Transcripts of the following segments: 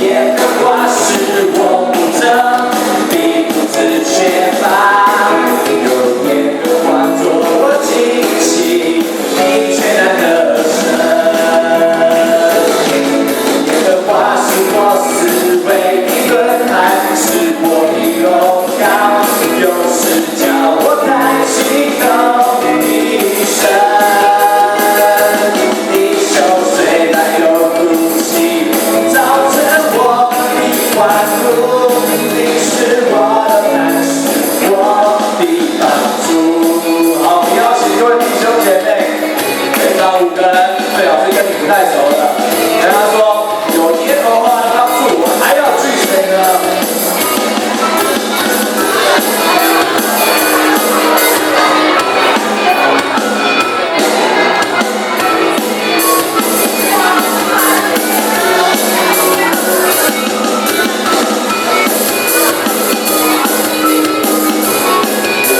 烟的花是我不争，你不自缺乏。有烟的花做我惊喜，你却难得胜。烟的花是我思维的盾牌，是我的荣耀，有时叫我抬起头一生。5个人最好是跟你不太熟的，跟他说有耶和华的帮助，我还要惧谁呢？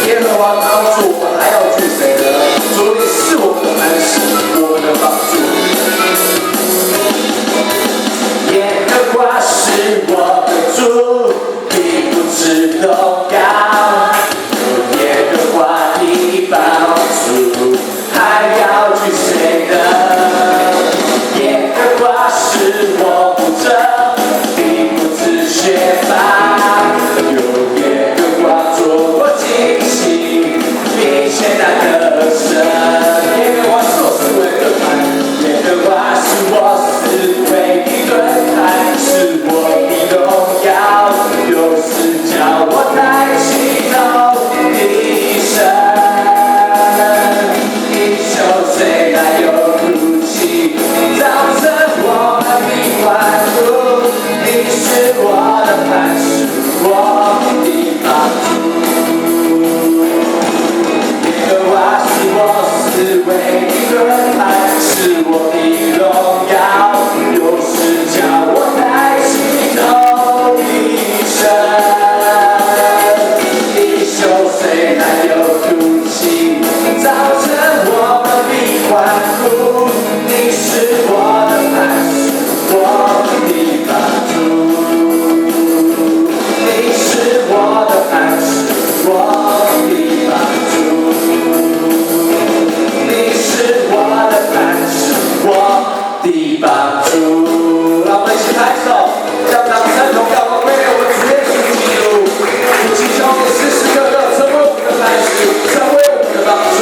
耶和华帮助，我还要惧谁呢？主你是我的安息，我的帮助。耶和华是我的主，你不知动摇。有耶和华的帮助，还要惧谁呢？耶和华是我不争，你不自缺乏。有耶和华做我惊喜，并且难得胜。耶和华是我思维的盾牌，耶和华是我思维的盾牌，是我的荣耀，有时叫我抬起头一生。你求谁来有哭泣，造成我们的欢呼。你是我的磐石，我的帮助。耶和华是我思维的盾牌，是我的荣耀，有时叫我抬起头一生。你求谁来有哭泣，造成我们的欢呼。你是我的磐石，我的帮助。你是我的磐石，我的帮助。你是我的磐石，我的帮助。让我们一起拍手，将掌声荣耀归给我们主耶稣基督。主祈求你时时刻刻成为我们的磐石，成为我们的帮助。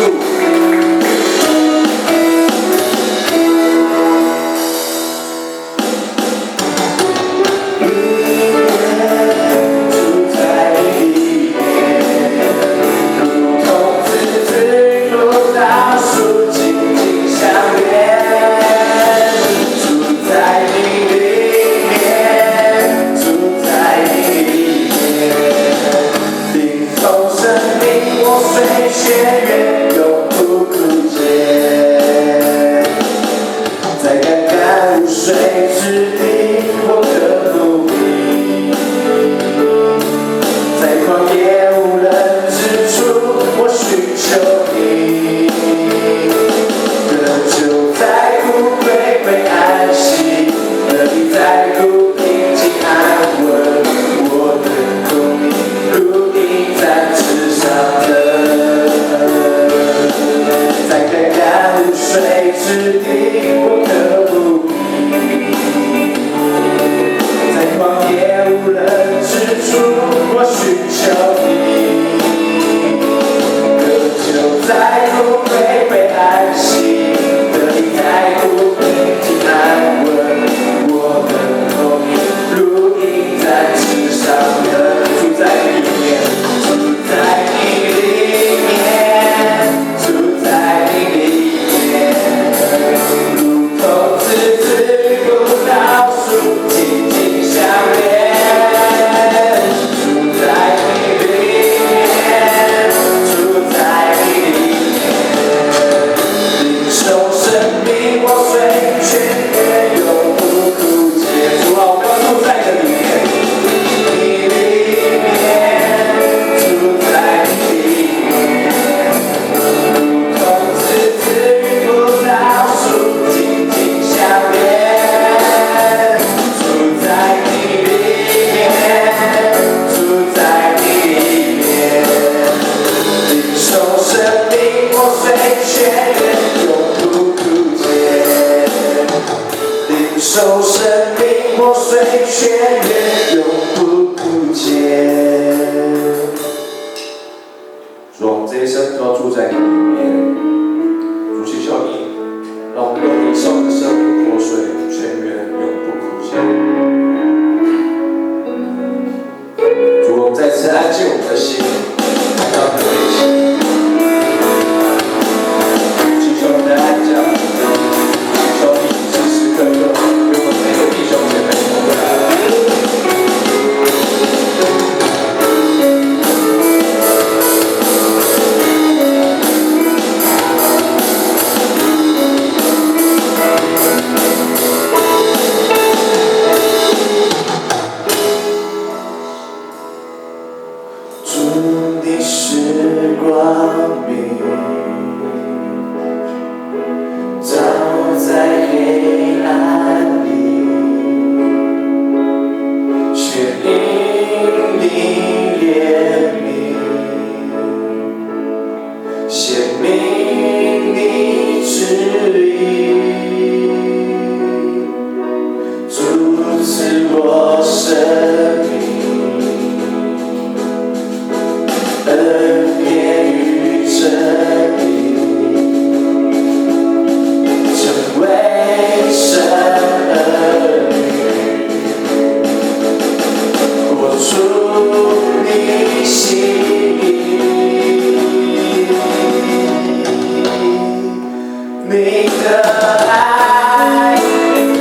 命破碎，却愿永不枯竭。主，我们这一生都要住在你里面。主，祈求你，让我们用你手的生命破碎，却愿永不枯竭。主，我们再次安静我们的心，来到你的面前。祈求你的爱降临，祈求你时时刻刻与我们每个弟兄姐妹同在。主，你是光明，照在黑暗里，却因你怜悯，显明你旨意，主赐我生命。恩典与真理，成为神儿女，活出你心意。你的爱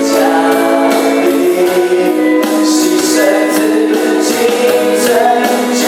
降临，牺牲自己拯救。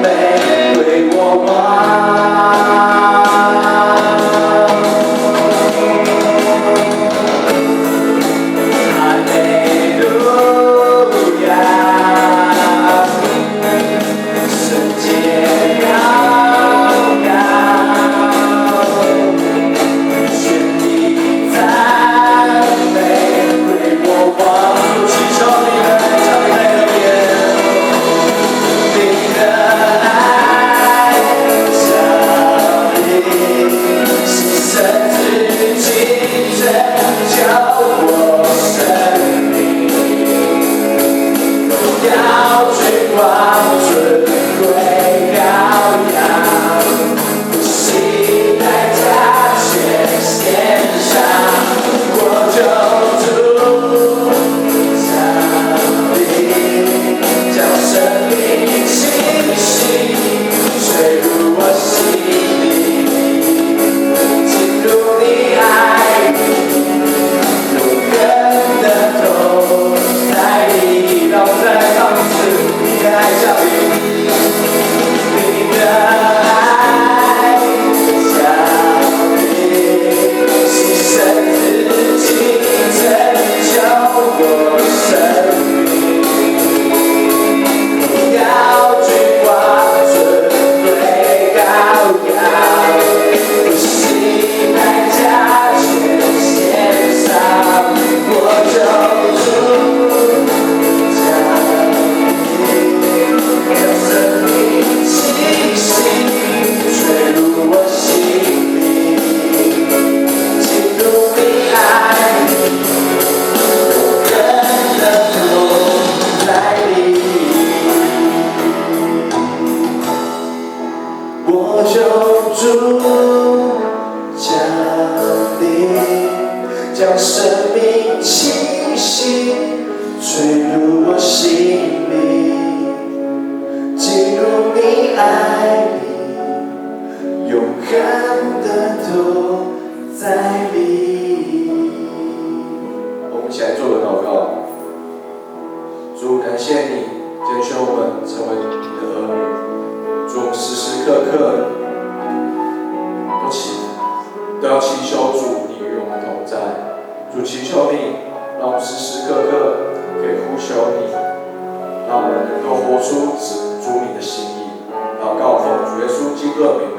美。降临，将生命气息吹入我心里，进入你爱里，永恒的都在里。我们一起来做个祷告。主，感谢你拣选我们成为你的儿女。主，我们时时刻刻都要祈求主，你与我们同在。主，祈求你，让我们时时刻刻可以呼求你，让我们能够活出主你的心意。祷告奉主耶稣基督的名。